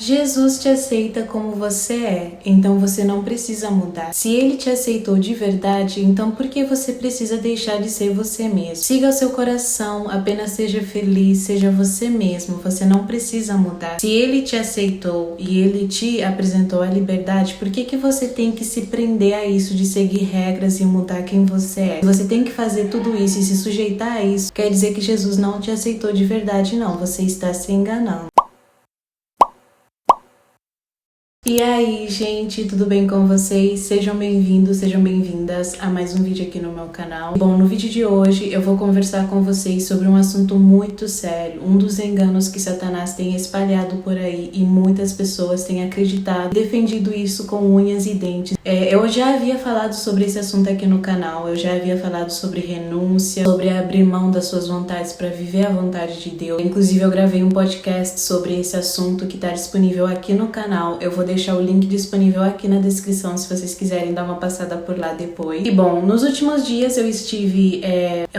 Jesus te aceita como você é, então você não precisa mudar. Se ele te aceitou de verdade, então por que você precisa deixar de ser você mesmo? Siga o seu coração, apenas seja feliz, seja você mesmo, você não precisa mudar. Se ele te aceitou e ele te apresentou a liberdade, por que você tem que se prender a isso de seguir regras e mudar quem você é? Você tem que fazer tudo isso e se sujeitar a isso, quer dizer que Jesus não te aceitou de verdade, não, você está se enganando. E aí, gente, tudo bem com vocês? Sejam bem-vindos, sejam bem-vindas a mais um vídeo aqui no meu canal. Bom, no vídeo de hoje eu vou conversar com vocês sobre um assunto muito sério, um dos enganos que Satanás tem espalhado por aí e muitas pessoas têm acreditado, defendido isso com unhas e dentes. Eu já havia falado sobre esse assunto aqui no canal, eu já havia falado sobre renúncia, sobre abrir mão das suas vontades para viver a vontade de Deus. Inclusive eu gravei um podcast sobre esse assunto que está disponível aqui no canal. Eu vou deixar o link disponível aqui na descrição se vocês quiserem dar uma passada por lá depois. E bom, nos últimos dias eu estive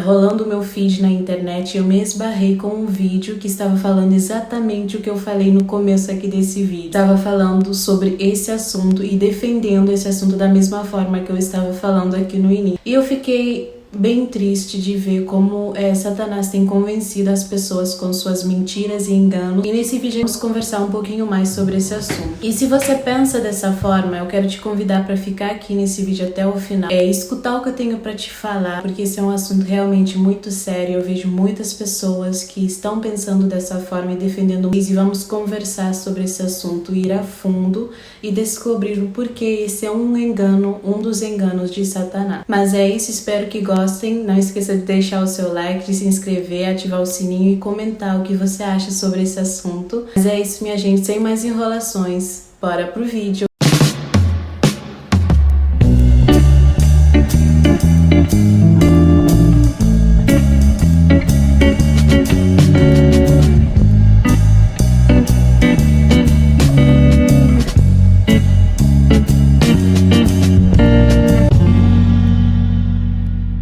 rolando o meu feed na internet e eu me esbarrei com um vídeo que estava falando exatamente o que eu falei no começo aqui desse vídeo. Estava falando sobre esse assunto e defendendo esse assunto da mesma forma que eu estava falando aqui no início. E eu fiquei bem triste de ver como Satanás tem convencido as pessoas com suas mentiras e enganos. E nesse vídeo vamos conversar um pouquinho mais sobre esse assunto. E se você pensa dessa forma, eu quero te convidar para ficar aqui nesse vídeo até o final. Escutar o que eu tenho para te falar, porque esse é um assunto realmente muito sério. Eu vejo muitas pessoas que estão pensando dessa forma e defendendo isso. E vamos conversar sobre esse assunto, ir a fundo e descobrir o porquê esse é um engano, um dos enganos de Satanás. Mas é isso, espero que gostem. Não esqueça de deixar o seu like, de se inscrever, ativar o sininho e comentar o que você acha sobre esse assunto. Mas é isso, minha gente, sem mais enrolações, bora pro vídeo.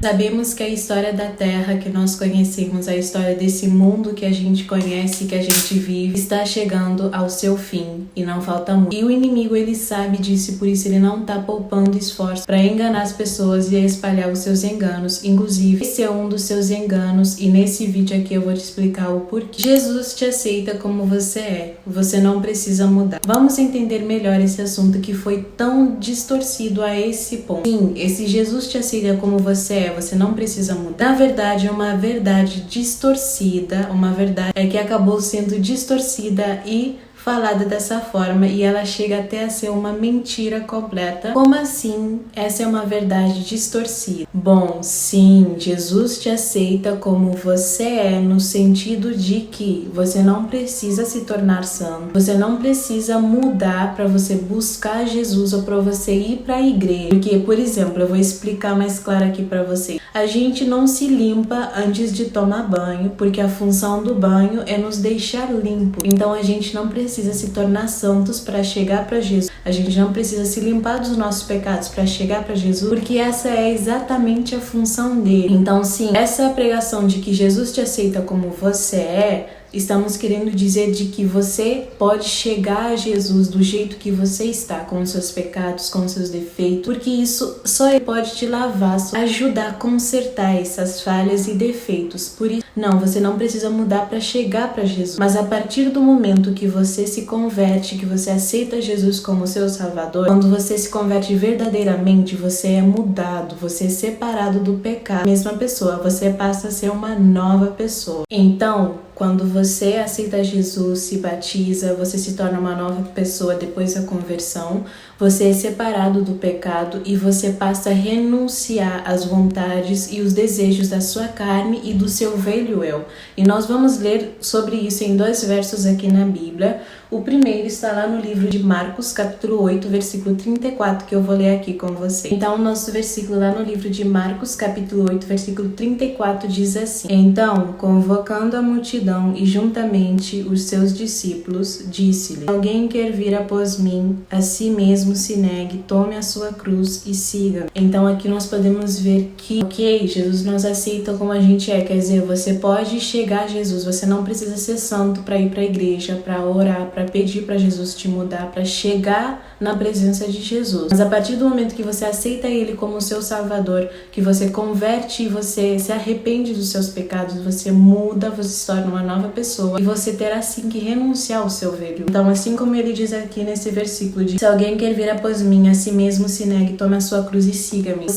Sabemos que a história da Terra que nós conhecemos, a história desse mundo que a gente conhece, que a gente vive, está chegando ao seu fim e não falta muito. E o inimigo, ele sabe disso e por isso ele não está poupando esforço para enganar as pessoas e espalhar os seus enganos. Inclusive, esse é um dos seus enganos e nesse vídeo aqui eu vou te explicar o porquê. Jesus te aceita como você é, você não precisa mudar. Vamos entender melhor esse assunto que foi tão distorcido a esse ponto. Sim, esse Jesus te aceita como você é, você não precisa mudar. Na verdade, é uma verdade distorcida, uma verdade que acabou sendo distorcida e falada dessa forma e ela chega até a ser uma mentira completa. Como assim? Essa é uma verdade distorcida. Bom, sim, Jesus te aceita como você é, no sentido de que você não precisa se tornar santo, você não precisa mudar para você buscar Jesus ou para você ir para a igreja. Porque, por exemplo, eu vou explicar mais claro aqui para vocês. A gente não se limpa antes de tomar banho, porque a função do banho é nos deixar limpo. Então a gente não precisa se tornar santos para chegar para Jesus. A gente não precisa se limpar dos nossos pecados para chegar para Jesus, porque essa é exatamente a função dele. Então, sim, essa pregação de que Jesus te aceita como você é, estamos querendo dizer de que você pode chegar a Jesus do jeito que você está, com os seus pecados, com os seus defeitos, porque isso só ele pode te lavar, ajudar a consertar essas falhas e defeitos. Por isso, não, você não precisa mudar para chegar para Jesus, mas a partir do momento que você se converte, que você aceita Jesus como seu Salvador, quando você se converte verdadeiramente, você é mudado, você é separado do pecado. Mesma pessoa, você passa a ser uma nova pessoa. Então, quando você aceita Jesus, se batiza, você se torna uma nova pessoa depois da conversão, você é separado do pecado e você passa a renunciar às vontades e os desejos da sua carne e do seu velho eu. E nós vamos ler sobre isso em 2 versos aqui na Bíblia. O primeiro está lá no livro de Marcos, capítulo 8, versículo 34, que eu vou ler aqui com você. Então, o nosso versículo lá no livro de Marcos, capítulo 8, versículo 34, diz assim: Então, convocando a multidão e juntamente os seus discípulos, disse-lhe: Se alguém quer vir após mim, a si mesmo se negue, tome a sua cruz e siga. Então aqui nós podemos ver que, ok, Jesus nos aceita como a gente é, quer dizer, você pode chegar a Jesus, você não precisa ser santo para ir para a igreja, para orar, para pedir para Jesus te mudar, para chegar na presença de Jesus. Mas a partir do momento que você aceita Ele como seu Salvador, que você converte e você se arrepende dos seus pecados, você muda, você se torna uma nova pessoa e você terá sim que renunciar ao seu velho. Então, assim como ele diz aqui nesse versículo de: se alguém quer vir após mim, a si mesmo se negue, tome a sua cruz e siga-me.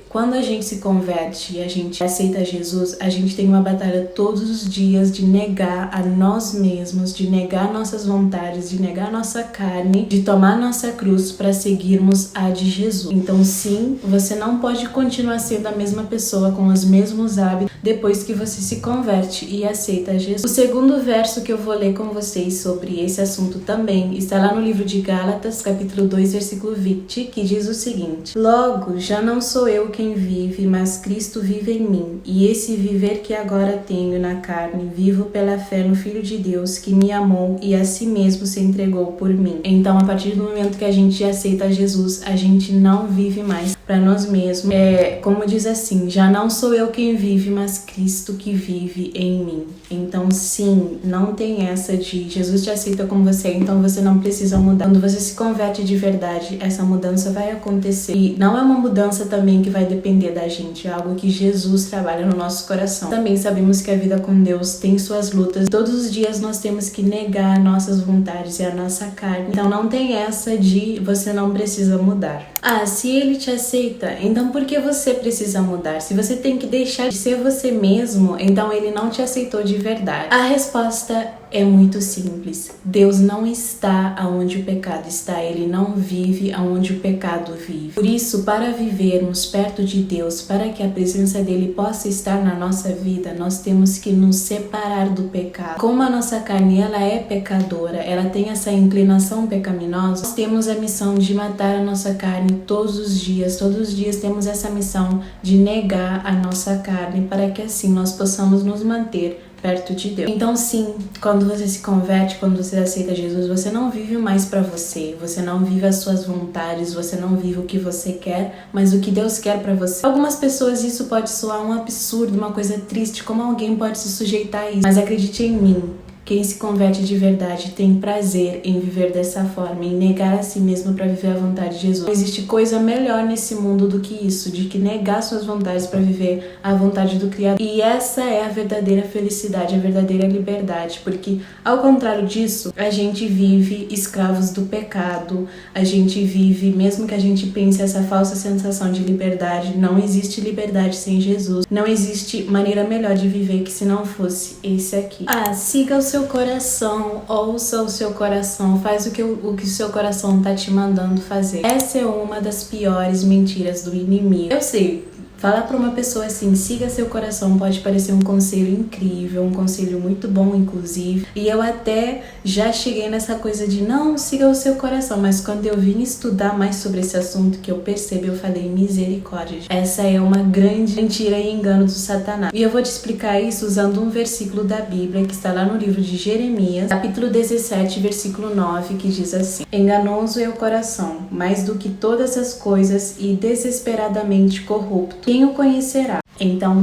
Quando a gente se converte e a gente aceita Jesus, a gente tem uma batalha todos os dias de negar a nós mesmos, de negar nossas vontades, de negar nossa carne, de tomar nossa cruz para seguirmos a de Jesus. Então sim, você não pode continuar sendo a mesma pessoa com os mesmos hábitos depois que você se converte e aceita Jesus. O segundo verso que eu vou ler com vocês sobre esse assunto também está lá no livro de Gálatas, capítulo 2, versículo 20, que diz o seguinte: Logo, já não sou eu quem vive, mas Cristo vive em mim. E esse viver que agora tenho na carne, vivo pela fé no Filho de Deus, que me amou e a si mesmo se entregou por mim. Então, a partir do momento que a gente aceita Jesus, a gente não vive mais para nós mesmos. Como diz assim: já não sou eu quem vive, mas Cristo que vive em mim. Então, sim, não tem essa de Jesus te aceita como você é, então você não precisa mudar. Quando você se converte de verdade, essa mudança vai acontecer. E não é uma mudança também que vai depender da gente, é algo que Jesus trabalha no nosso coração. Também sabemos que a vida com Deus tem suas lutas. Todos os dias nós temos que negar nossas vontades e a nossa carne. Então não tem essa de você não precisa mudar. Se Ele te aceita, então por que você precisa mudar? Se você tem que deixar de ser você mesmo, então Ele não te aceitou de verdade. A resposta é muito simples. Deus não está aonde o pecado está. Ele não vive aonde o pecado vive. Por isso, para vivermos perto de Deus, para que a presença dele possa estar na nossa vida, nós temos que nos separar do pecado. Como a nossa carne ela é pecadora, ela tem essa inclinação pecaminosa, nós temos a missão de matar a nossa carne todos os dias. Todos os dias temos essa missão de negar a nossa carne, para que assim nós possamos nos manter perto de Deus. Então sim, quando você se converte, quando você aceita Jesus, você não vive mais para você, você não vive as suas vontades, você não vive o que você quer, mas o que Deus quer para você. Algumas pessoas isso pode soar um absurdo, uma coisa triste, como alguém pode se sujeitar a isso, mas acredite em mim, quem se converte de verdade tem prazer em viver dessa forma, em negar a si mesmo para viver a vontade de Jesus. Não existe coisa melhor nesse mundo do que isso, de que negar suas vontades para viver a vontade do Criador. E essa é a verdadeira felicidade, a verdadeira liberdade, porque ao contrário disso, a gente vive escravos do pecado, a gente vive, mesmo que a gente pense essa falsa sensação de liberdade, não existe liberdade sem Jesus. Não existe maneira melhor de viver que se não fosse esse aqui. Siga o seu coração, ouça o seu coração, faz o que o seu coração tá te mandando fazer. Essa é uma das piores mentiras do inimigo. Eu sei, falar para uma pessoa assim, siga seu coração, pode parecer um conselho incrível, um conselho muito bom, inclusive. E eu até já cheguei nessa coisa de não, siga o seu coração. Mas quando eu vim estudar mais sobre esse assunto, que eu percebi, eu falei, misericórdia. Essa é uma grande mentira e engano do Satanás. E eu vou te explicar isso usando um versículo da Bíblia, que está lá no livro de Jeremias, capítulo 17, versículo 9, que diz assim: Enganoso é o coração, mais do que todas as coisas, e desesperadamente corrupto. Quem o conhecerá? Então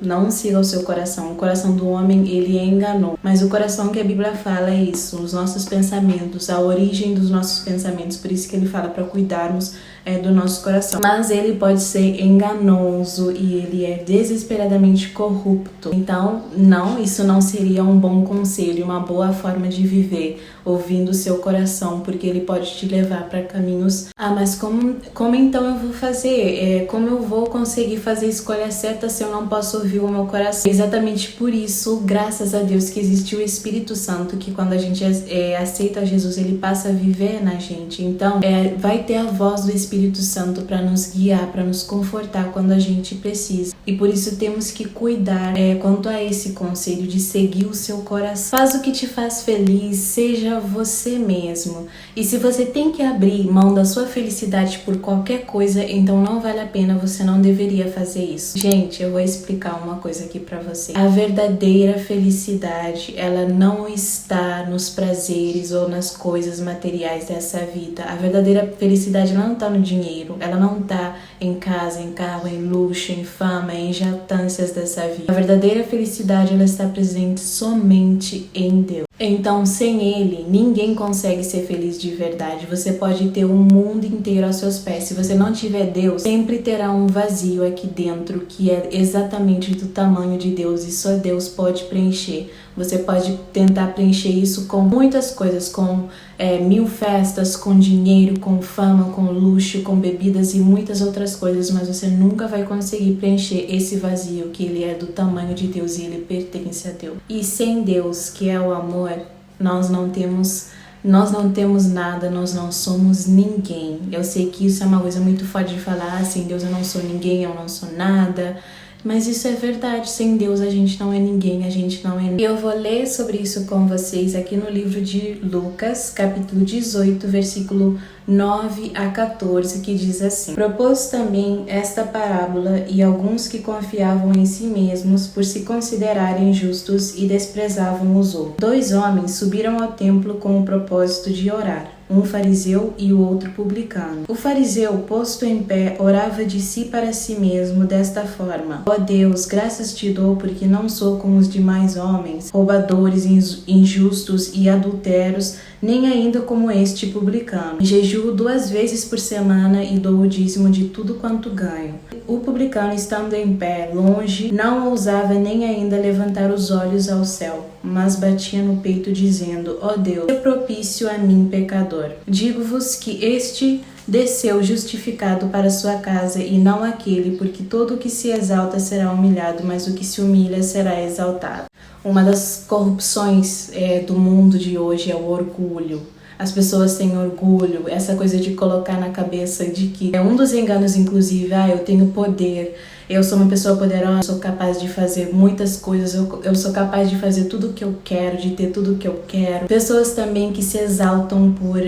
não siga o seu coração. O coração do homem, ele é enganoso. Mas o coração que a Bíblia fala é isso, os nossos pensamentos, a origem dos nossos pensamentos. Por isso que ele fala para cuidarmos do nosso coração. Mas ele pode ser enganoso e ele é desesperadamente corrupto. Então, isso não seria um bom conselho, uma boa forma de viver, ouvindo o seu coração, porque ele pode te levar para caminhos. Mas como então eu vou fazer? Como eu vou conseguir fazer a escolha certa se eu não posso ouvir o meu coração? Exatamente por isso, graças a Deus, que existe o Espírito Santo, que quando a gente aceita Jesus, ele passa a viver na gente. Então, vai ter a voz do Espírito Santo para nos guiar, para nos confortar quando a gente precisa. E por isso temos que cuidar quanto a esse conselho de seguir o seu coração. Faz o que te faz feliz, seja você mesmo. E se você tem que abrir mão da sua felicidade por qualquer coisa, então não vale a pena, você não deveria fazer isso. Gente, Gente, eu vou explicar uma coisa aqui pra vocês. A verdadeira felicidade, ela não está nos prazeres ou nas coisas materiais dessa vida. A verdadeira felicidade, ela não tá no dinheiro, ela não tá em casa, em carro, em luxo, em fama, em jactâncias dessa vida. A verdadeira felicidade, ela está presente somente em Deus. Então, sem Ele, ninguém consegue ser feliz de verdade. Você pode ter o mundo inteiro aos seus pés. Se você não tiver Deus, sempre terá um vazio aqui dentro que é exatamente do tamanho de Deus e só Deus pode preencher. Você pode tentar preencher isso com muitas coisas, com 1000 festas, com dinheiro, com fama, com luxo, com bebidas e muitas outras coisas, mas você nunca vai conseguir preencher esse vazio que ele é do tamanho de Deus e ele pertence a Deus. E sem Deus, que é o amor, nós não temos nada, nós não somos ninguém. Eu sei que isso é uma coisa muito forte de falar, sem Deus eu não sou ninguém, eu não sou nada. Mas isso é verdade, sem Deus a gente não é ninguém, a gente não é nada. E eu vou ler sobre isso com vocês aqui no livro de Lucas, capítulo 18, versículo 9 a 14, que diz assim: Propôs também esta parábola e alguns que confiavam em si mesmos por se considerarem justos e desprezavam os outros. 2 homens subiram ao templo com o propósito de orar, um fariseu e o outro publicano. O fariseu, posto em pé, orava de si para si mesmo desta forma: Ó Deus, graças te dou porque não sou como os demais homens, roubadores, injustos e adulteros, nem ainda como este publicano. Jejuo 2 vezes por semana e dou o dízimo de tudo quanto ganho. O publicano, estando em pé, longe, não ousava nem ainda levantar os olhos ao céu, mas batia no peito dizendo: Ó Deus, seja propício a mim, pecador. Digo-vos que este desceu justificado para sua casa e não aquele, porque todo o que se exalta será humilhado, mas o que se humilha será exaltado. Uma das corrupções do mundo de hoje é o orgulho. As pessoas têm orgulho, essa coisa de colocar na cabeça de que um dos enganos, inclusive, eu tenho poder, eu sou uma pessoa poderosa, eu sou capaz de fazer muitas coisas, eu sou capaz de fazer tudo o que eu quero, de ter tudo o que eu quero. Pessoas também que se exaltam por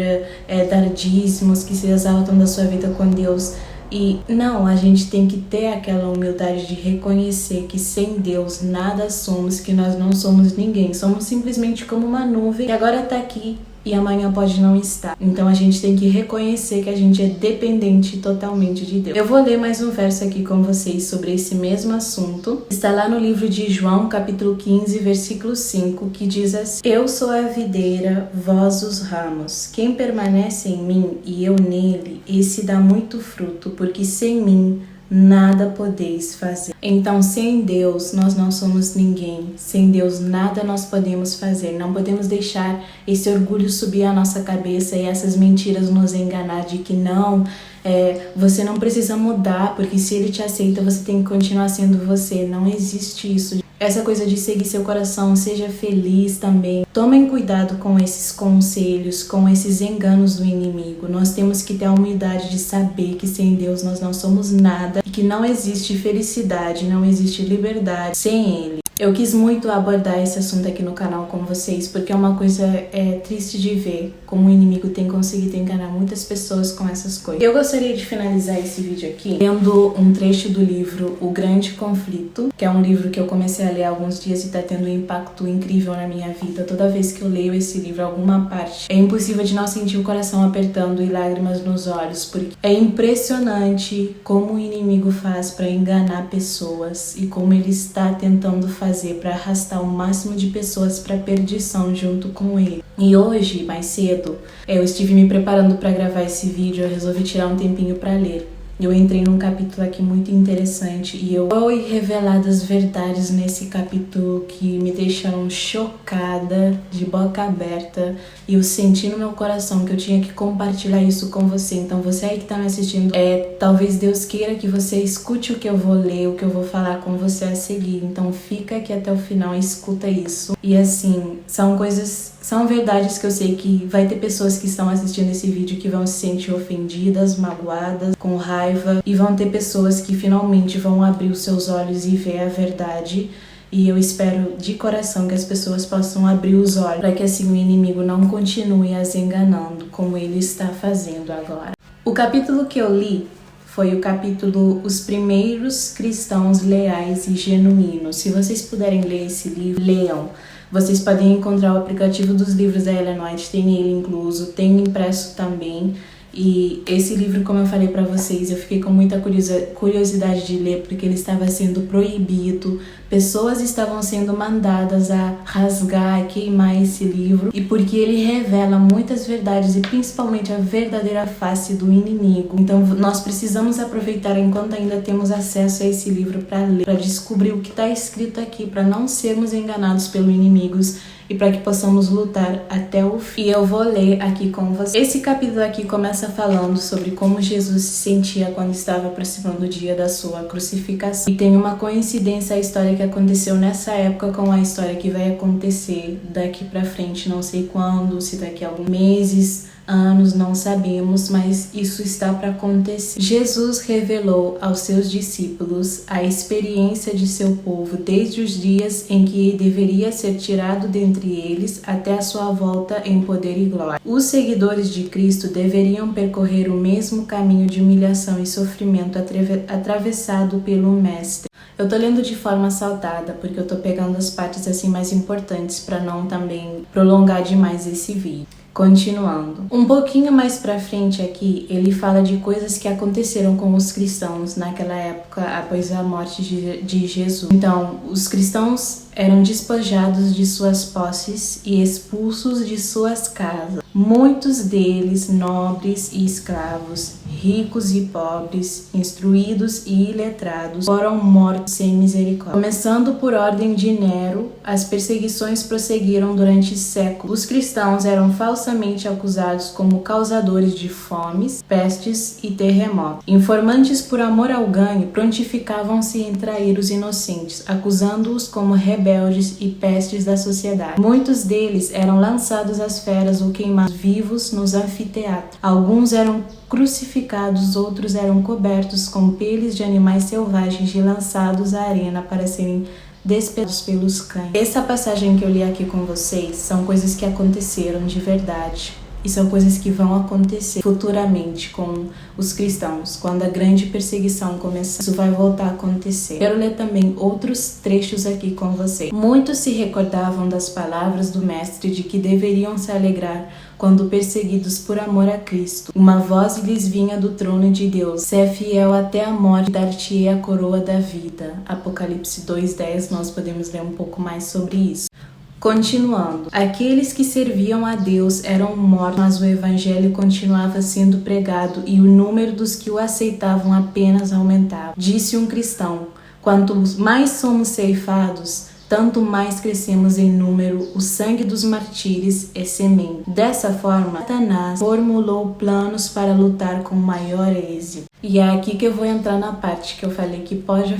dar dízimos, que se exaltam da sua vida com Deus. E não, a gente tem que ter aquela humildade de reconhecer que sem Deus nada somos, que nós não somos ninguém. Somos simplesmente como uma nuvem que agora tá aqui e amanhã pode não estar. Então a gente tem que reconhecer que a gente é dependente totalmente de Deus. Eu vou ler mais um verso aqui com vocês sobre esse mesmo assunto. Está lá no livro de João, capítulo 15, versículo 5, que diz assim: Eu sou a videira, vós os ramos. Quem permanece em mim e eu nele, esse dá muito fruto, porque sem mim nada podeis fazer. Então, sem Deus, nós não somos ninguém. Sem Deus, nada nós podemos fazer. Não podemos deixar esse orgulho subir a nossa cabeça e essas mentiras nos enganar de que não, você não precisa mudar, porque se Ele te aceita, você tem que continuar sendo você. Não existe isso. Essa coisa de seguir seu coração, seja feliz também. Tomem cuidado com esses conselhos, com esses enganos do inimigo. Nós temos que ter a humildade de saber que sem Deus nós não somos nada e que não existe felicidade, não existe liberdade sem Ele. Eu quis muito abordar esse assunto aqui no canal com vocês, porque é uma coisa triste de ver como o inimigo tem conseguido enganar muitas pessoas com essas coisas. Eu gostaria de finalizar esse vídeo aqui lendo um trecho do livro O Grande Conflito, que é um livro que eu comecei a ler há alguns dias e está tendo um impacto incrível na minha vida. Toda vez que eu leio esse livro, alguma parte, é impossível de não sentir o coração apertando e lágrimas nos olhos, porque é impressionante como o inimigo faz para enganar pessoas e como ele está tentando fazer para arrastar o máximo de pessoas para perdição junto com ele. E hoje, mais cedo, eu estive me preparando para gravar esse vídeo, eu resolvi tirar um tempinho para ler. Eu entrei num capítulo aqui muito interessante e foi reveladas verdades nesse capítulo que me deixaram chocada, de boca aberta, e eu senti no meu coração que eu tinha que compartilhar isso com você. Então você aí que tá me assistindo, talvez Deus queira que você escute o que eu vou ler, o que eu vou falar com você a seguir. Então fica aqui até o final e escuta isso. E assim, são verdades que eu sei que vai ter pessoas que estão assistindo esse vídeo que vão se sentir ofendidas, magoadas, com raiva, e vão ter pessoas que finalmente vão abrir os seus olhos e ver a verdade. E eu espero de coração que as pessoas possam abrir os olhos para que assim o inimigo não continue as enganando como ele está fazendo agora. O capítulo que eu li foi o capítulo Os Primeiros Cristãos Leais e Genuínos. Se vocês puderem ler esse livro, leiam. Vocês podem encontrar o aplicativo dos livros da Ellen White, tem ele incluso, tem impresso também. E esse livro, como eu falei para vocês, eu fiquei com muita curiosidade de ler porque ele estava sendo proibido, pessoas estavam sendo mandadas a rasgar, a queimar esse livro, e porque ele revela muitas verdades e principalmente a verdadeira face do inimigo. Então nós precisamos aproveitar enquanto ainda temos acesso a esse livro para ler, para descobrir o que está escrito aqui, para não sermos enganados pelos inimigos e para que possamos lutar até o fim. E eu vou ler aqui com vocês. Esse capítulo aqui começa falando sobre como Jesus se sentia quando estava aproximando o dia da sua crucificação. E tem uma coincidência a história que aconteceu nessa época com a história que vai acontecer daqui para frente, não sei quando, se daqui a alguns meses, anos, não sabemos, mas isso está para acontecer. Jesus revelou aos seus discípulos a experiência de seu povo desde os dias em que deveria ser tirado dentre eles até a sua volta em poder e glória. Os seguidores de Cristo deveriam percorrer o mesmo caminho de humilhação e sofrimento atravessado pelo Mestre. Eu tô lendo de forma saltada, porque eu tô pegando as partes assim mais importantes para não também prolongar demais esse vídeo. Continuando. Um pouquinho mais pra frente aqui, ele fala de coisas que aconteceram com os cristãos naquela época após a morte de Jesus. Então, os cristãos eram despojados de suas posses e expulsos de suas casas. Muitos deles, nobres e escravos, ricos e pobres, instruídos e iletrados, foram mortos sem misericórdia. Começando por ordem de Nero, as perseguições prosseguiram durante séculos. Os cristãos eram falsamente acusados como causadores de fomes, pestes e terremotos. Informantes por amor ao ganho prontificavam-se em trair os inocentes, acusando-os como rebeldes e pestes da sociedade. Muitos deles eram lançados às feras ou queimados vivos nos anfiteatros. Alguns eram crucificados, outros eram cobertos com peles de animais selvagens e lançados à arena para serem despedaçados pelos cães. Essa passagem que eu li aqui com vocês são coisas que aconteceram de verdade. E são coisas que vão acontecer futuramente com os cristãos. Quando a grande perseguição começar, isso vai voltar a acontecer. Quero ler também outros trechos aqui com vocês. Muitos se recordavam das palavras do Mestre de que deveriam se alegrar quando perseguidos por amor a Cristo. Uma voz lhes vinha do trono de Deus: se é fiel até a morte, dar-te-ei a coroa da vida. Apocalipse 2:10, nós podemos ler um pouco mais sobre isso. Continuando, aqueles que serviam a Deus eram mortos, mas o evangelho continuava sendo pregado e o número dos que o aceitavam apenas aumentava. Disse um cristão: quanto mais somos ceifados, tanto mais crescemos em número. O sangue dos martírios é semente. Dessa forma, Satanás formulou planos para lutar com maior êxito. E é aqui que eu vou entrar na parte que eu falei que pode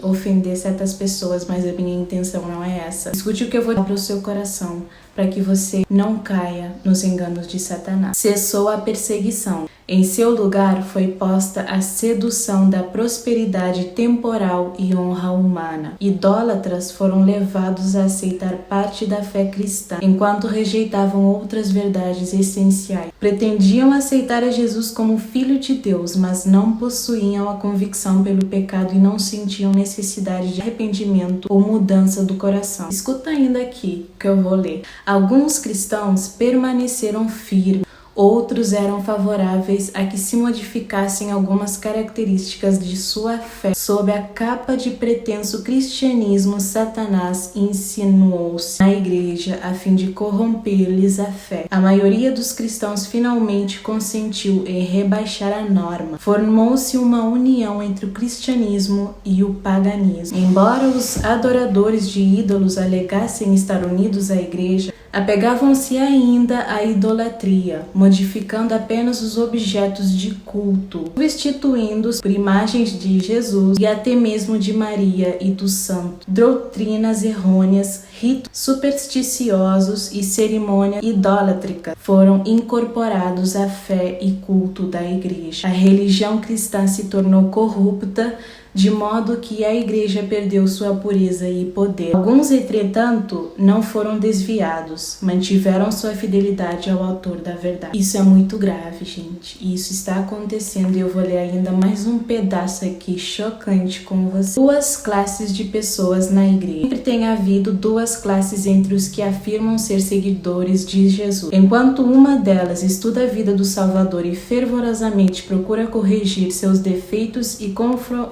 ofender certas pessoas, mas a minha intenção não é essa. Escute o que eu vou dar para o seu coração, para que você não caia nos enganos de Satanás. Cessou a perseguição. Em seu lugar foi posta a sedução da prosperidade temporal e honra humana. Idólatras foram levados a aceitar parte da fé cristã, enquanto rejeitavam outras verdades essenciais. Pretendiam aceitar a Jesus como Filho de Deus, mas não possuíam a convicção pelo pecado e não sentiam necessidade de arrependimento ou mudança do coração. Escuta ainda aqui que eu vou ler. Alguns cristãos permaneceram firmes. Outros eram favoráveis a que se modificassem algumas características de sua fé. Sob a capa de pretenso cristianismo, Satanás insinuou-se na igreja a fim de corromper-lhes a fé. A maioria dos cristãos finalmente consentiu em rebaixar a norma. Formou-se uma união entre o cristianismo e o paganismo. Embora os adoradores de ídolos alegassem estar unidos à igreja, apegavam-se ainda à idolatria, modificando apenas os objetos de culto, substituindo-os por imagens de Jesus e até mesmo de Maria e dos santos. Doutrinas errôneas, ritos supersticiosos e cerimônias idólatricas foram incorporados à fé e culto da igreja. A religião cristã se tornou corrupta, de modo que a igreja perdeu sua pureza e poder. Alguns, entretanto, não foram desviados, mantiveram sua fidelidade ao autor da verdade. Isso é muito grave, gente. Isso está acontecendo e eu vou ler ainda mais um pedaço aqui chocante com você. Duas classes de pessoas na igreja. Sempre tem havido duas classes entre os que afirmam ser seguidores de Jesus. Enquanto uma delas estuda a vida do Salvador e fervorosamente procura corrigir seus defeitos e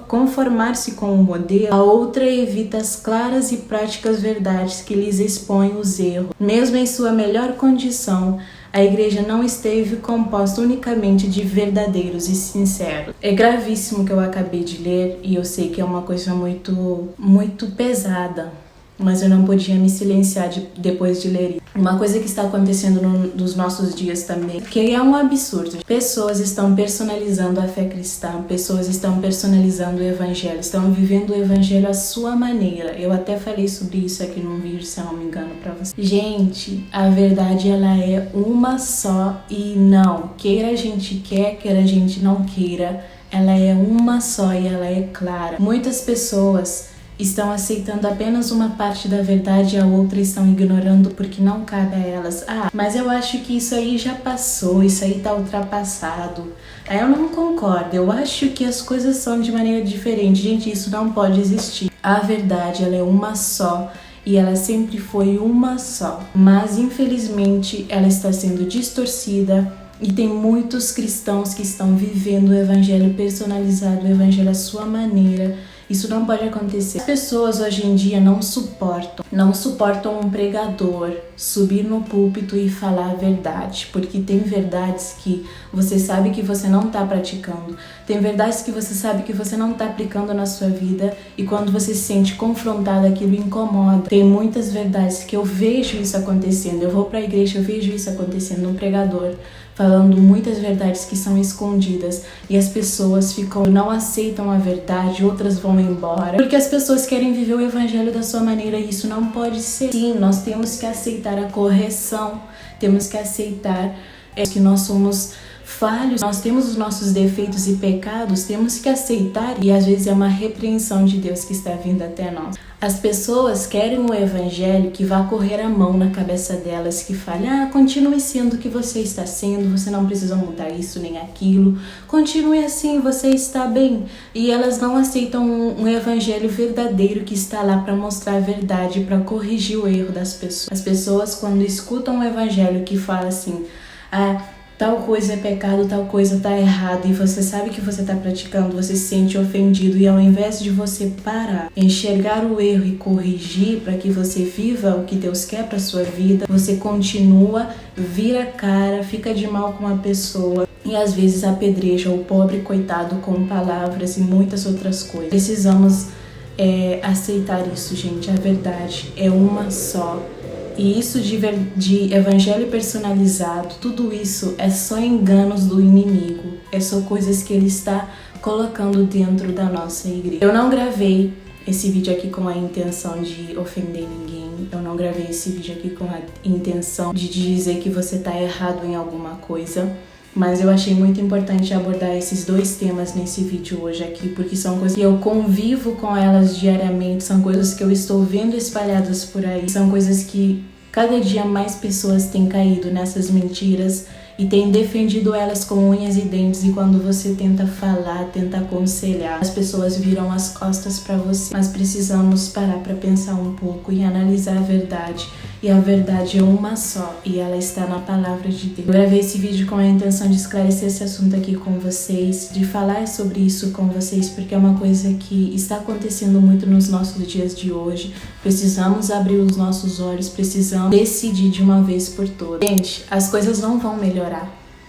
conformar-se com o modelo, a outra evita as claras e práticas verdades que lhes expõem os erros. Mesmo em sua melhor condição, a igreja não esteve composta unicamente de verdadeiros e sinceros. É gravíssimo o que eu acabei de ler e eu sei que é uma coisa muito pesada, mas eu não podia me silenciar depois de ler isso. Uma coisa que está acontecendo nos nossos dias também, que é um absurdo. Pessoas estão personalizando a fé cristã, pessoas estão personalizando o evangelho, estão vivendo o evangelho à sua maneira. Eu até falei sobre isso aqui num vídeo, se eu não me engano, pra vocês. Gente, a verdade ela é uma só e não. Queira a gente quer, queira a gente não queira, ela é uma só e ela é clara. Muitas pessoas estão aceitando apenas uma parte da verdade e a outra estão ignorando porque não cabe a elas. Mas eu acho que isso aí já passou, isso aí tá ultrapassado. Eu não concordo, eu acho que as coisas são de maneira diferente. Gente, isso não pode existir. A verdade, ela é uma só e ela sempre foi uma só. Mas, infelizmente, ela está sendo distorcida e tem muitos cristãos que estão vivendo o evangelho personalizado, o evangelho à sua maneira. Isso não pode acontecer. As pessoas hoje em dia não suportam um pregador subir no púlpito e falar a verdade, porque tem verdades que você sabe que você não está praticando, tem verdades que você sabe que você não está aplicando na sua vida e quando você se sente confrontado aquilo incomoda. Tem muitas verdades que eu vejo isso acontecendo, eu vou para a igreja, eu vejo isso acontecendo, um pregador falando muitas verdades que são escondidas e as pessoas não aceitam a verdade, outras vão embora, porque as pessoas querem viver o evangelho da sua maneira e isso não pode ser. Sim, nós temos que aceitar a correção, temos que aceitar que nós somos falhos, nós temos os nossos defeitos e pecados, temos que aceitar e às vezes é uma repreensão de Deus que está vindo até nós. As pessoas querem um evangelho que vá correr a mão na cabeça delas, que fale, continue sendo o que você está sendo, você não precisa mudar isso nem aquilo, continue assim, você está bem. E elas não aceitam um evangelho verdadeiro que está lá para mostrar a verdade, para corrigir o erro das pessoas. As pessoas quando escutam um evangelho que fala assim, tal coisa é pecado, tal coisa tá errado e você sabe que você tá praticando, você se sente ofendido e ao invés de você parar, enxergar o erro e corrigir para que você viva o que Deus quer para sua vida, você continua, vira a cara, fica de mal com a pessoa e às vezes apedreja o pobre coitado com palavras e muitas outras coisas. Precisamos aceitar isso, gente. A verdade é uma só. E isso de evangelho personalizado, tudo isso é só enganos do inimigo. É só coisas que ele está colocando dentro da nossa igreja. Eu não gravei esse vídeo aqui com a intenção de ofender ninguém. Eu não gravei esse vídeo aqui com a intenção de dizer que você está errado em alguma coisa. Mas eu achei muito importante abordar esses dois temas nesse vídeo hoje aqui, porque são coisas que eu convivo com elas diariamente, são coisas que eu estou vendo espalhadas por aí, são coisas que cada dia mais pessoas têm caído nessas mentiras e têm defendido elas com unhas e dentes, e quando você tenta falar, tenta aconselhar, as pessoas viram as costas para você. Mas precisamos parar para pensar um pouco e analisar a verdade. E a verdade é uma só e ela está na palavra de Deus. Eu gravei esse vídeo com a intenção de esclarecer esse assunto aqui com vocês, de falar sobre isso com vocês, porque é uma coisa que está acontecendo muito nos nossos dias de hoje. Precisamos abrir os nossos olhos, precisamos decidir de uma vez por todas. Gente, as coisas não vão melhorar.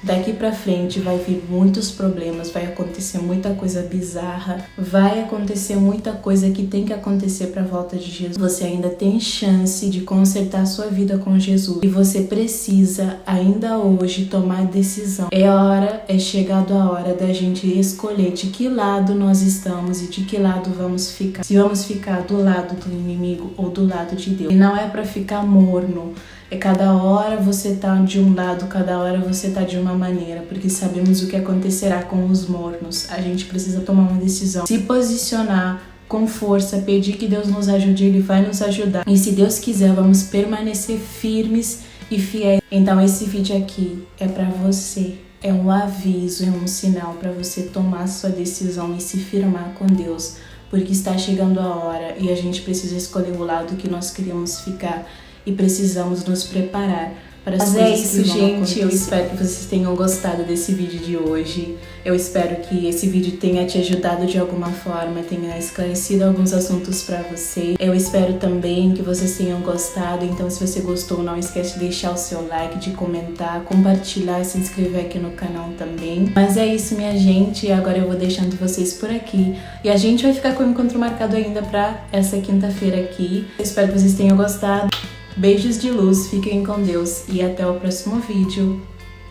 Daqui pra frente vai vir muitos problemas, vai acontecer muita coisa bizarra, vai acontecer muita coisa que tem que acontecer pra volta de Jesus. Você ainda tem chance de consertar a sua vida com Jesus e você precisa ainda hoje tomar decisão. É chegado a hora da gente escolher de que lado nós estamos e de que lado vamos ficar. Se vamos ficar do lado do inimigo ou do lado de Deus. E não é pra ficar morno, Cada hora você tá de um lado, cada hora você tá de uma maneira, porque sabemos o que acontecerá com os mornos. A gente precisa tomar uma decisão, se posicionar com força, pedir que Deus nos ajude, Ele vai nos ajudar. E se Deus quiser, vamos permanecer firmes e fiéis. Então esse vídeo aqui é para você, é um aviso, é um sinal para você tomar sua decisão e se firmar com Deus, porque está chegando a hora e a gente precisa escolher o lado que nós queremos ficar e precisamos nos preparar para as coisas. Mas é isso, gente. Eu espero que vocês tenham gostado desse vídeo de hoje. Eu espero que esse vídeo tenha te ajudado de alguma forma, tenha esclarecido alguns assuntos para você. Eu espero também que vocês tenham gostado. Então, se você gostou, não esquece de deixar o seu like, de comentar, compartilhar e se inscrever aqui no canal também. Mas é isso, minha gente. Agora eu vou deixando vocês por aqui. E a gente vai ficar com o encontro marcado ainda para essa quinta-feira aqui. Eu espero que vocês tenham gostado. Beijos de luz, fiquem com Deus e até o próximo vídeo.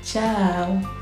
Tchau!